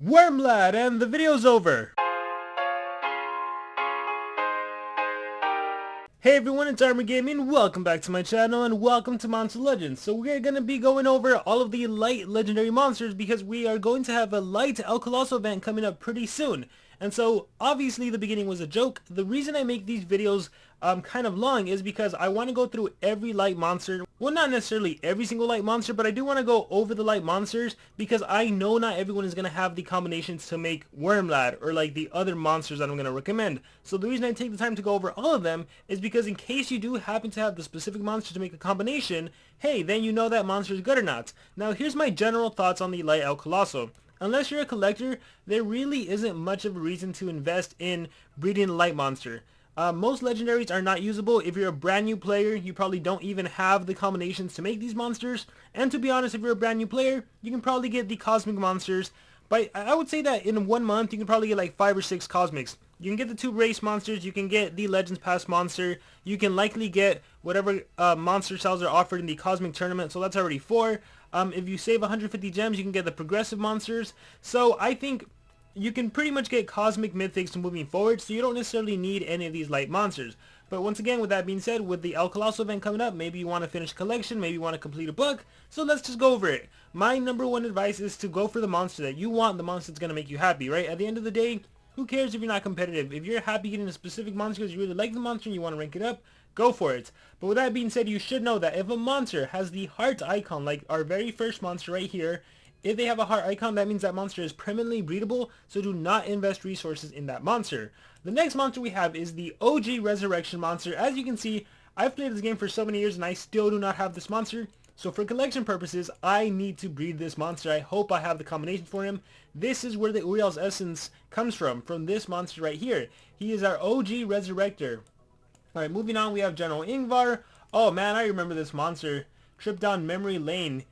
Wormlad, and the video's over. Hey everyone, it's Armor Gaming. Welcome back to my channel and welcome to Monster Legends. So we're going to be going over all of the light legendary monsters because we are going to have a light El Colossal event coming up pretty soon. And so obviously the beginning was a joke. The reason I make these videos kind of long is because I want to go through every light monster. Well, not necessarily every single light monster, but I do want to go over the light monsters because I know not everyone is going to have the combinations to make Wormlad or like the other monsters that I'm going to recommend. So the reason I take the time to go over all of them is because in case you do happen to have the specific monster to make a combination, hey, then you know that monster is good or not. Now here's my general thoughts on the light El Colossal. Unless you're a collector, there really isn't much of a reason to invest in breeding a light monster. Most legendaries are not usable. If you're a brand new player, you probably don't even have the combinations to make these monsters. And to be honest, if you're a brand new player, you can probably get the cosmic monsters. But I would say that in 1 month, you can probably get like 5 or 6 cosmics. You can get the 2 race monsters, you can get the Legends Pass monster, you can likely get whatever monster cells are offered in the cosmic tournament, so that's already 4. If you save 150 gems, you can get the progressive monsters. So I think you can pretty much get cosmic mythics moving forward, so you don't necessarily need any of these light monsters. But once again, with that being said, with the El Colossal event coming up, maybe you want to finish a collection, maybe you want to complete a book, so let's just go over it. My number one advice is to go for the monster that you want, the monster that's going to make you happy, right? At the end of the day, who cares if you're not competitive? If you're happy getting a specific monster because you really like the monster and you want to rank it up, go for it. But with that being said, you should know that if a monster has the heart icon, like our very first monster right here, if they have a heart icon, that means that monster is permanently breedable, so do not invest resources in that monster. The next monster we have is the OG Resurrection monster. As you can see, I've played this game for so many years and I still do not have this monster. So for collection purposes, I need to breed this monster. I hope I have the combination for him. This is where the Uriel's essence comes from this monster right here. He is our OG Resurrector. Alright, moving on, we have General Ingvar. Oh man, I remember this monster. Trip down memory lane.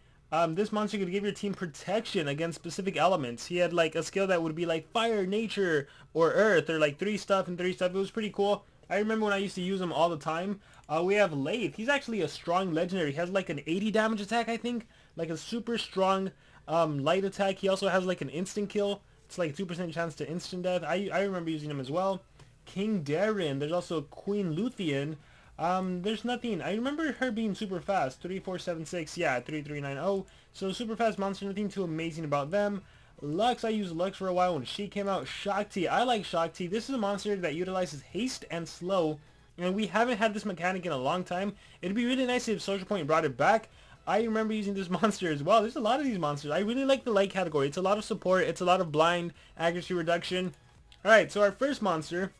This monster could give your team protection against specific elements. He had like a skill that would be like fire, nature, or earth, or like 3 stuff and 3 stuff. It was pretty cool. I remember when I used to use him all the time. We have Lathe. He's actually a strong legendary. He has like an 80 damage attack, I think. Like a super strong light attack. He also has like an instant kill. It's like 2% chance to instant death. I remember using him as well. King Darren. There's also Queen Luthien. There's nothing. I remember her being super fast. 3476, yeah, 3390. So super fast monster, nothing too amazing about them. Lux, I used Lux for a while when she came out. Shakti, I like Shakti. This is a monster that utilizes haste and slow, and we haven't had this mechanic in a long time. It'd be really nice if Social Point brought it back. I remember using this monster as well. There's a lot of these monsters. I really like the light category. It's a lot of support. It's a lot of blind, accuracy reduction. Alright, so our first monster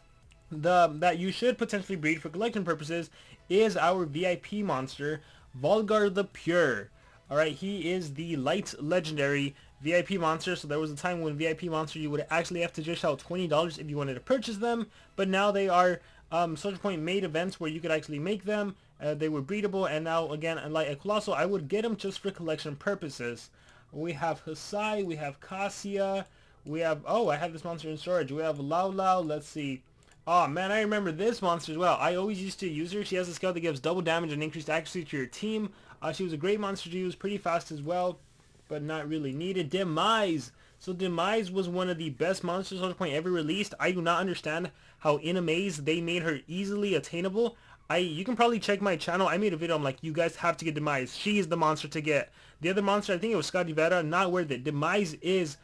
that you should potentially breed for collection purposes is our VIP monster, Volgar the Pure. Alright, he is the light legendary VIP monster. So there was a time when VIP monster you would actually have to dish out $20 if you wanted to purchase them, but now they are Social Point made events where you could actually make them. They were breedable, and now again, like a Colossal, I would get them just for collection purposes. We have Hasai, we have Cassia, we have, oh, I have this monster in storage. We have Lau Lau, let's see. Oh man, I remember this monster as well. I always used to use her. She has a skill that gives double damage and increased accuracy to your team. She was a great monster to use, pretty fast as well, but not really needed. Demise. So Demise was one of the best monsters Social Point ever released. I do not understand how in Amaze they made her easily attainable. You can probably check my channel. I made a video. I'm like, you guys have to get Demise. She is the monster to get. The other monster, I think it was Scotty Vada, not worth it. Demise is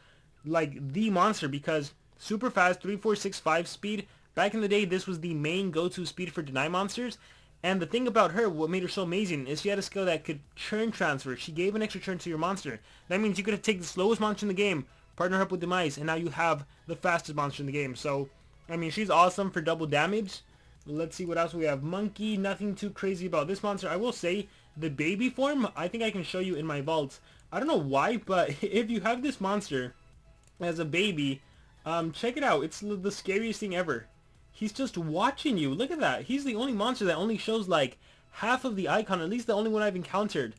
like the monster because super fast, 3465 speed. Back in the day, this was the main go-to speed for deny monsters. And the thing about her, what made her so amazing, is she had a skill that could churn transfer. She gave an extra turn to your monster. That means you could take the slowest monster in the game, partner her up with Demise, and now you have the fastest monster in the game. So, I mean, she's awesome for double damage. Let's see what else we have. Monkey, nothing too crazy about this monster. I will say, the baby form, I think I can show you in my vaults. I don't know why, but if you have this monster as a baby, check it out. It's the scariest thing ever. He's just watching you. Look at that. He's the only monster that only shows like half of the icon, at least the only one I've encountered.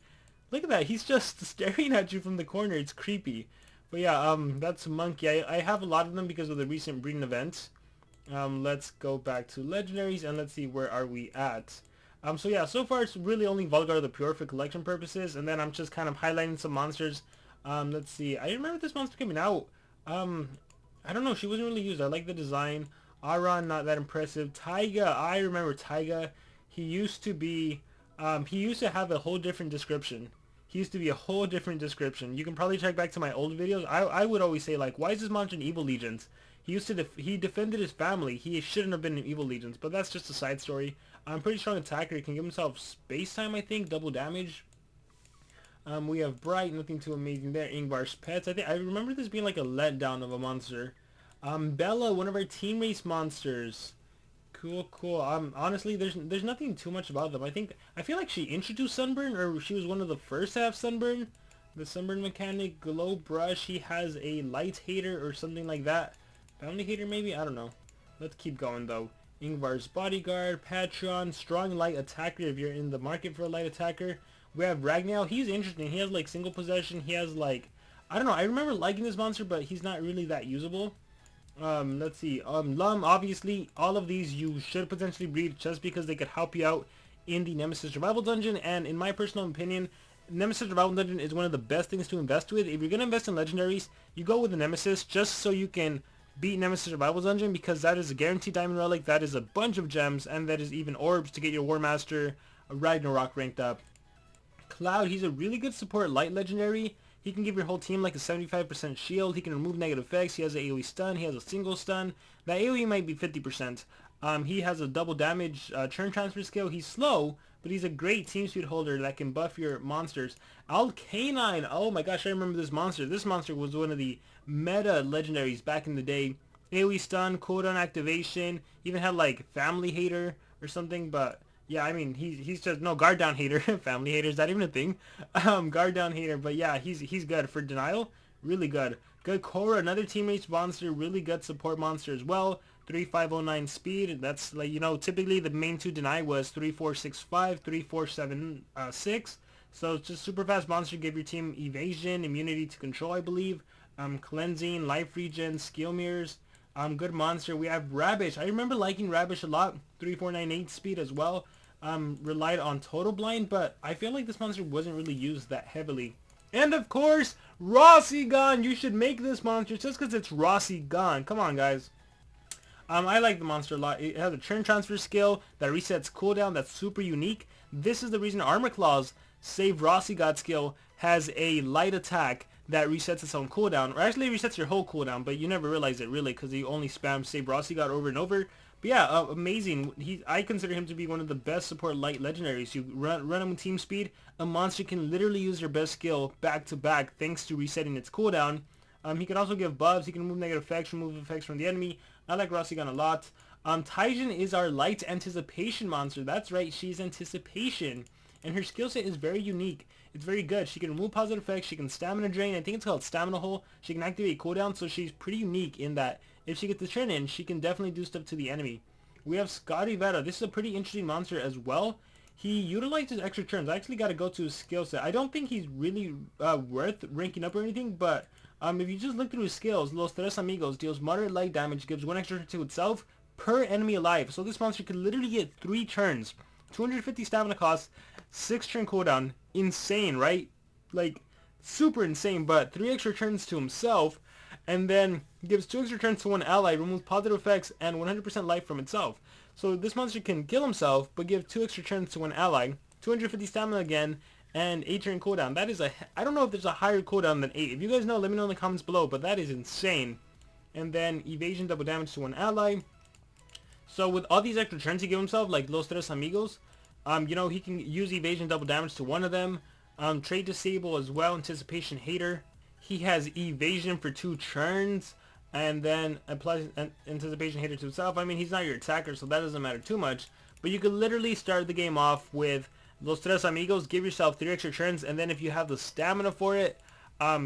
Look at that. He's just staring at you from the corner. It's creepy. But yeah, that's Monkey. I have a lot of them because of the recent breeding events. Let's go back to legendaries and let's see where are we at. So yeah, so far it's really only Volgar the Pure for collection purposes, and then I'm just kind of highlighting some monsters. Let's see. I remember this monster coming out I don't know, she wasn't really used. I like the design. Aron, not that impressive. Taiga, I remember Taiga. He used to be, he used to have a whole different description. He used to be a whole different description. You can probably check back to my old videos. I would always say, like, why is this monster in Evil Legions? He used to, he defended his family. He shouldn't have been in Evil Legions, but that's just a side story. I'm pretty strong attacker. He can give himself space time, I think, double damage. We have Bright, nothing too amazing there. Ingvar's Pets. I remember this being like a letdown of a monster. Bella, one of our team race monsters. Cool, cool. Honestly, there's nothing too much about them. I feel like she introduced Sunburn, or she was one of the first to have Sunburn. The Sunburn mechanic, Glow Brush. He has a Light Hater or something like that. Family Hater maybe? I don't know. Let's keep going though. Ingvar's Bodyguard, Patron, Strong Light Attacker if you're in the market for a light attacker. We have Ragnarök. He's interesting. He has like single possession. He has like, I don't know. I remember liking this monster, but he's not really that usable. Let's see. Lum, obviously, all of these you should potentially breed just because they could help you out in the Nemesis Survival Dungeon. And in my personal opinion, Nemesis Survival Dungeon is one of the best things to invest with. If you're going to invest in legendaries, you go with the Nemesis just so you can beat Nemesis Survival Dungeon, because that is a guaranteed diamond relic, that is a bunch of gems, and that is even orbs to get your War Master Ragnarök ranked up. Cloud, he's a really good support light legendary. He can give your whole team like a 75% shield. He can remove negative effects. He has an AoE stun. He has a single stun. That AoE might be 50%. He has a double damage turn transfer skill. He's slow, but he's a great team speed holder that can buff your monsters. Alkanine, oh my gosh, I remember this monster. This monster was one of the meta legendaries back in the day. AoE stun, cooldown activation, even had like family hater or something, but yeah, I mean, he's just, no, guard down hater. Family hater, is that even a thing? Guard down hater, but yeah, he's good. For denial, really good. Good Korra, another teammate monster, really good support monster as well. 3509 speed, that's like, you know, typically the main two deny was 3465, 3476. So it's just super fast monster, give your team evasion, immunity to control, I believe. Cleansing, life regen, skill mirrors. Good monster. We have Rubbish. I remember liking Rubbish a lot. 3498 speed as well. Relied on Total Blind, but I feel like this monster wasn't really used that heavily. And of course, Rossigan. You should make this monster just because it's Rossigan. Come on, guys. I like the monster a lot. It has a turn transfer skill that resets cooldown. That's super unique. This is the reason Armor Claws Save Rossigan skill has a light attack that resets its own cooldown, or actually resets your whole cooldown, but you never realize it really because you only spam Save Rossigan over and over. But yeah, amazing. I consider him to be one of the best support light legendaries. You run him with team speed, a monster can literally use your best skill back to back thanks to resetting its cooldown. He can also give buffs, he can remove negative effects, remove effects from the enemy. I like Rossigan a lot. Taijin is our light anticipation monster. That's right, she's anticipation. And her skill set is very unique. It's very good. She can remove positive effects, she can stamina drain, I think it's called stamina hole. She can activate cooldown, so she's pretty unique in that if she gets the turn in, she can definitely do stuff to the enemy. We have Scotty Vada. This is a pretty interesting monster as well. He utilizes extra turns. I actually got to go to his skill set. I don't think he's really worth ranking up or anything, but if you just look through his skills, Los Tres Amigos deals moderate light damage, gives 1 extra turn to itself per enemy alive. So this monster could literally get 3 turns. 250 stamina cost, 6 turn cooldown. Insane, right? Like, super insane, but 3 extra turns to himself, and then gives 2 extra turns to one ally, removes positive effects, and 100% life from itself. So this monster can kill himself, but give 2 extra turns to one ally, 250 stamina again, and 8 turn cooldown. That is I don't know if there's a higher cooldown than 8. If you guys know, let me know in the comments below, but that is insane. And then evasion, double damage to one ally. So with all these extra turns he gives himself, like Los Tres Amigos, you know, he can use evasion, double damage to one of them. Trade disable as well, anticipation hater. He has evasion for 2 turns, and then applies anticipation hater to himself. I mean, he's not your attacker, so that doesn't matter too much. But you could literally start the game off with Los Tres Amigos, give yourself 3 extra turns, and then if you have the stamina for it,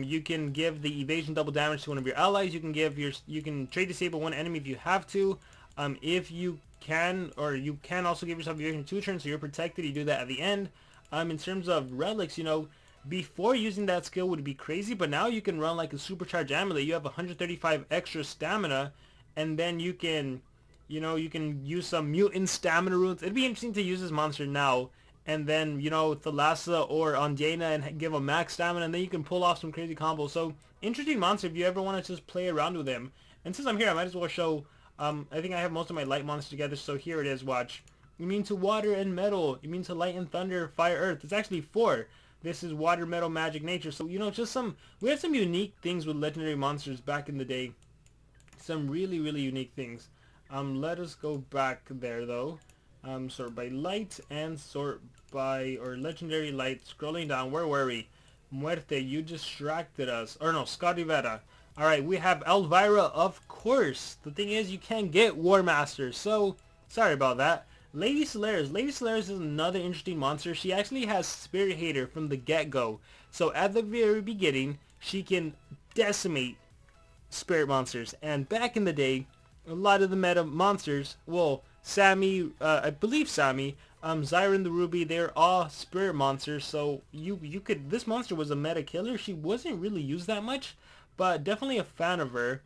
you can give the evasion double damage to one of your allies. You can trade disable one enemy if you have to. If you can, or you can also give yourself evasion 2 turns, so you're protected. You do that at the end. In terms of relics, you know, before using that skill would be crazy, but now you can run like a supercharged amulet. You have 135 extra stamina, and then you can, you know, you can use some mutant stamina runes. It'd be interesting to use this monster now, and then, you know, Thalassa or Ondiana and give a max stamina, and then you can pull off some crazy combos. So interesting monster if you ever want to just play around with him. And since I'm here, I might as well show, I think I have most of my light monsters together, so here it is, watch. Immune to water and metal, immune to light and thunder, fire, earth. It's actually 4. This is water, metal, magic, nature. So, you know, just we had some unique things with legendary monsters back in the day. Some really, really unique things. Let us go back there, though. Sort by light and sort by, or legendary light. Scrolling down, where were we? Muerte, you distracted us. Or no, Scotty Vada. Alright, we have Elvira, of course. The thing is, you can't get War Master, so sorry about that. Lady Solaris. Lady Solaris is another interesting monster. She actually has Spirit Hater from the get-go. So at the very beginning, she can decimate spirit monsters. And back in the day, a lot of the meta monsters, well, Sammy, I believe Sammy, Zyron the Ruby, they're all spirit monsters. So you could, this monster was a meta killer. She wasn't really used that much, but definitely a fan of her.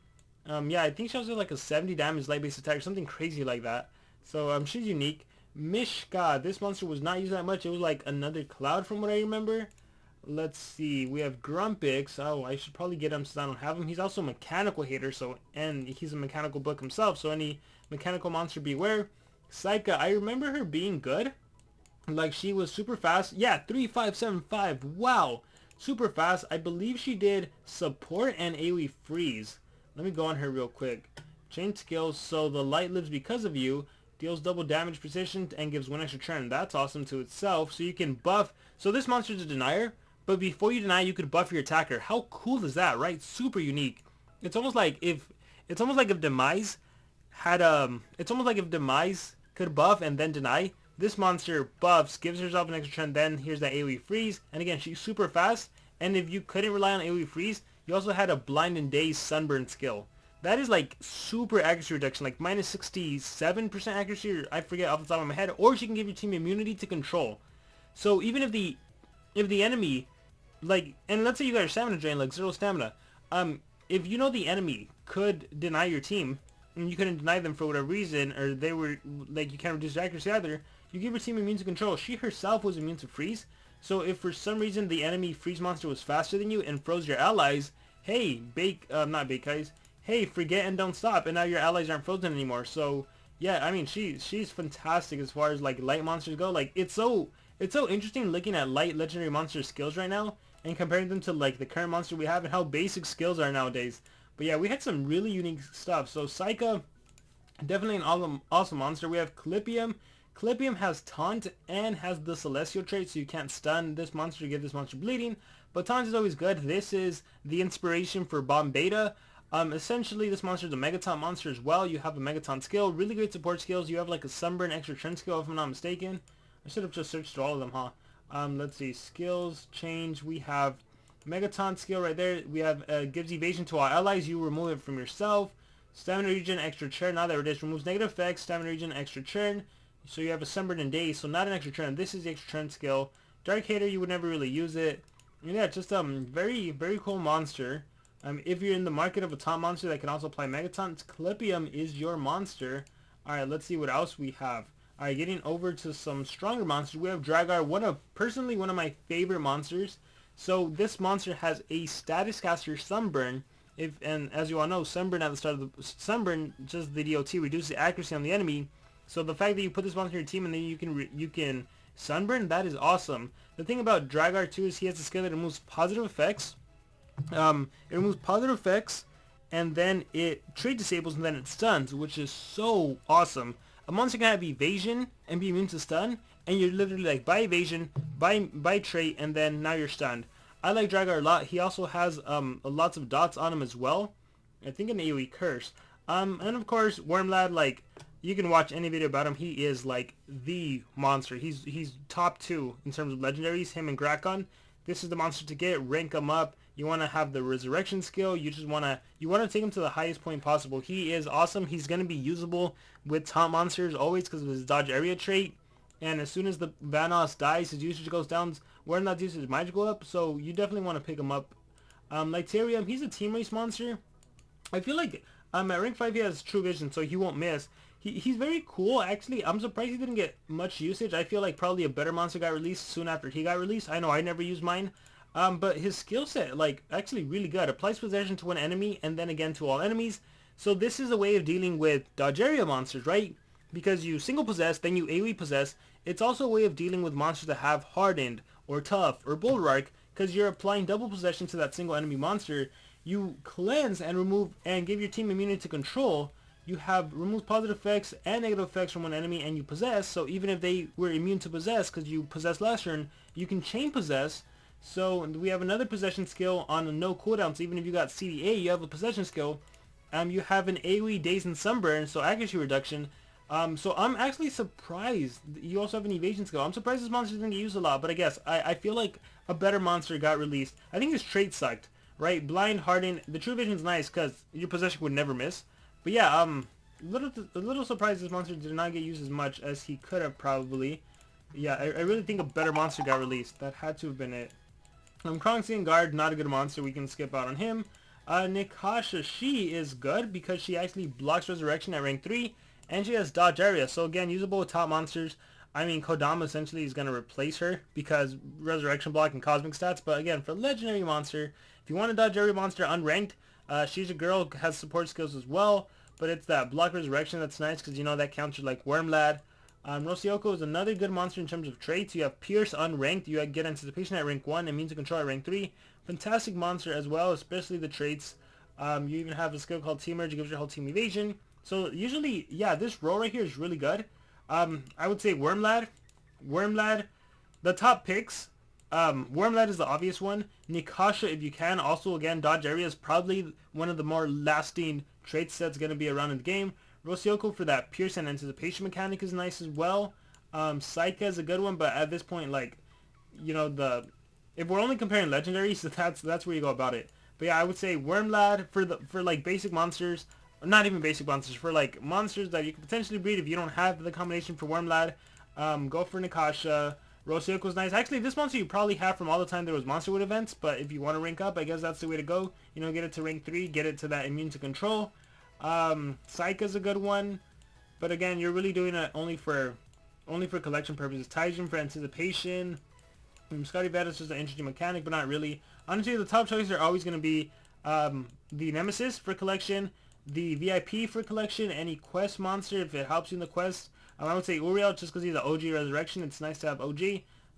Yeah, I think she has like a 70 damage light based attack, something crazy like that. So she's unique. Mishka, this monster was not used that much. It was like another cloud from what I remember. Let's see. We have Grumpix. Oh, I should probably get him since I don't have him. He's also a mechanical hater, so, and he's a mechanical book himself, so any mechanical monster beware. Psycha, I remember her being good. Like, she was super fast. Yeah, 3575. Wow. Super fast. I believe she did support and AoE freeze. Let me go on her real quick. Chain skills. So the light lives because of you. Deals double damage precision and gives 1 extra turn. That's awesome to itself. So you can buff. So this monster's a denier, but before you deny, you could buff your attacker. How cool is that, right? Super unique. It's almost like if Demise had it's almost like if Demise could buff and then deny. This monster buffs, gives herself an extra turn, then here's that AoE freeze. And again, she's super fast. And if you couldn't rely on AoE freeze, you also had a blind and daze sunburn skill. That is like super accuracy reduction, like minus 67% accuracy, or I forget off the top of my head. Or she can give your team immunity to control. So even if the enemy, like, and let's say you got your stamina drain, like 0 stamina, if you know the enemy could deny your team, and you couldn't deny them for whatever reason, or they were, like, you can't reduce their accuracy either, you give your team immune to control. She herself was immune to freeze, so if for some reason the enemy freeze monster was faster than you and froze your allies, hey, not bake guys, hey, forget and don't stop, and now your allies aren't frozen anymore. So, yeah, I mean, she's fantastic as far as, like, light monsters go. Like, it's so interesting looking at light legendary monster skills right now and comparing them to, like, the current monster we have and how basic skills are nowadays. But yeah, we had some really unique stuff. So Psycha, definitely an awesome monster. We have Clippium. Clippium has Taunt and has the Celestial trait, so you can't stun this monster to get this monster bleeding. But Taunt is always good. This is the inspiration for Bomb Beta. Essentially, this monster is a Megaton monster as well. You have a Megaton skill, really great support skills. You have like a Sunburn extra turn skill, if I'm not mistaken. I should have just searched through all of them, huh? Let's see, skills, change. We have Megaton skill right there. We have gives evasion to all allies. You remove it from yourself. Stamina regen, extra churn. Now there it is. Removes negative effects. Stamina regen, extra churn. So you have a Sunburn and Daze. So not an extra churn. This is the extra churn skill. Dark Hater, you would never really use it. And yeah, just very, very cool monster. If you're in the market of a top monster that can also apply Megaton, Clippium is your monster. Alright, let's see what else we have. Alright, getting over to some stronger monsters. We have Dragar, personally one of my favorite monsters. So this monster has a status caster Sunburn. And as you all know, Sunburn at the start of the Sunburn, just the DOT reduces the accuracy on the enemy. So the fact that you put this monster in your team and then you can Sunburn, that is awesome. The thing about Dragar too is he has a skill that removes positive effects. It removes positive effects, and then it trait disables, and then it stuns, which is so awesome. A monster can have evasion and be immune to stun, and you're literally like, by evasion, by trait, and then now you're stunned. I like Dragar a lot. He also has lots of dots on him as well. I think an AoE curse. And of course, Wormlad, like, you can watch any video about him. He is like the monster. He's top 2 in terms of legendaries, him and Grakon. This is the monster to get, rank him up. You want to have the resurrection skill. You want to take him to the highest point possible. He is awesome. He's going to be usable with top monsters always because of his dodge area trait. And as soon as the Vanoss dies, his usage goes down. Where usage might go up. So you definitely want to pick him up. Lyterium, he's a team race monster. I feel like at rank 5 he has true vision, so he won't miss. He's very cool, actually. I'm surprised he didn't get much usage. I feel like probably a better monster got released soon after he got released. I know I never used mine. But his skill set, like, actually really good. Applies possession to one enemy and then again to all enemies. So this is a way of dealing with dodge area monsters, right? Because you single possess, then you AoE possess. It's also a way of dealing with monsters that have hardened or tough or bulwark, because you're applying double possession to that single enemy monster. You cleanse and remove and give your team immunity to control. You have removed positive effects and negative effects from one enemy, and you possess. So even if they were immune to possess because you possessed last turn, you can chain possess. So we have another possession skill on a no cooldown. So even if you got CDA, you have a possession skill. You have an AoE Daze and Sunburn, so accuracy reduction. So I'm actually surprised. You also have an evasion skill. I'm surprised this monster didn't get used a lot, but I guess I feel like a better monster got released. I think his trait sucked, right? Blind, Harden. The True Vision's nice because your possession would never miss. But yeah, a little surprised this monster did not get used as much as he could have probably. Yeah, I really think a better monster got released. That had to have been it. Kronxian Guard, not a good monster. We can skip out on him. Nikasha, she is good because she actually blocks Resurrection at rank 3. And she has dodge area. So again, usable with top monsters. I mean, Kodama essentially is going to replace her because Resurrection block and Cosmic stats. But again, for Legendary monster, if you want a dodge area monster unranked, she's a girl, has support skills as well. But it's that block Resurrection that's nice because you know that counters like Wormlad. Rosioko is another good monster in terms of traits. You have Pierce unranked. You get Anticipation at rank 1 and Means to Control at rank 3. Fantastic monster as well, especially the traits. You even have a skill called Team Merge. It gives your whole team evasion. So usually, yeah, this row right here is really good. I would say Wormlad, the top picks. Wormlad is the obvious one. Nikasha, if you can. Also, again, dodge area is probably one of the more lasting traits that's going to be around in the game. Rosioko for that Pierce and Anticipation mechanic is nice as well. Saika is a good one, but at this point, like, you know, if we're only comparing legendaries, so that's where you go about it. But yeah, I would say Wormlad for like basic monsters. Not even basic monsters, for like monsters that you could potentially breed if you don't have the combination for Wormlad. Go for Nikasha. Rosioko's nice. Actually, this monster you probably have from all the time there was Monster Wood events, but if you want to rank up, I guess that's the way to go. You know, get it to rank 3, get it to that immune to control. Saika's a good one, but again, you're really doing it only for collection purposes. Taijin for anticipation. Scotty Vada is just an interesting mechanic, but not really. Honestly, the top choices are always going to be the Nemesis for collection, the VIP for collection, any quest monster if it helps you in the quest. I would say Uriel just because he's the OG Resurrection. It's nice to have OG.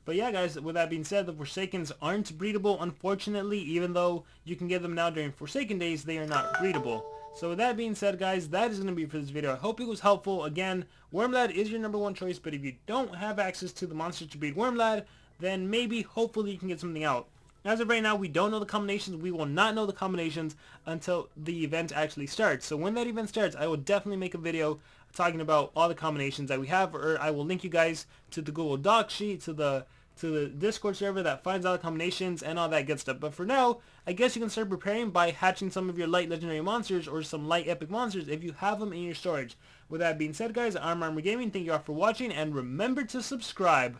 But yeah, guys, with that being said, the Forsakens aren't breedable, unfortunately. Even though you can get them now during Forsaken days, they are not breedable. So with that being said, guys, that is going to be for this video. I hope it was helpful. Again, Wormlad is your #1 choice, but if you don't have access to the monster to breed Wormlad, then maybe, hopefully, you can get something out. As of right now, we don't know the combinations. We will not know the combinations until the event actually starts. So when that event starts, I will definitely make a video talking about all the combinations that we have, or I will link you guys to the Google Doc sheet, to the Discord server that finds all the combinations and all that good stuff. But for now, I guess you can start preparing by hatching some of your light legendary monsters or some light epic monsters if you have them in your storage. With that being said, guys, I'm Noamori Gaming. Thank you all for watching, and remember to subscribe.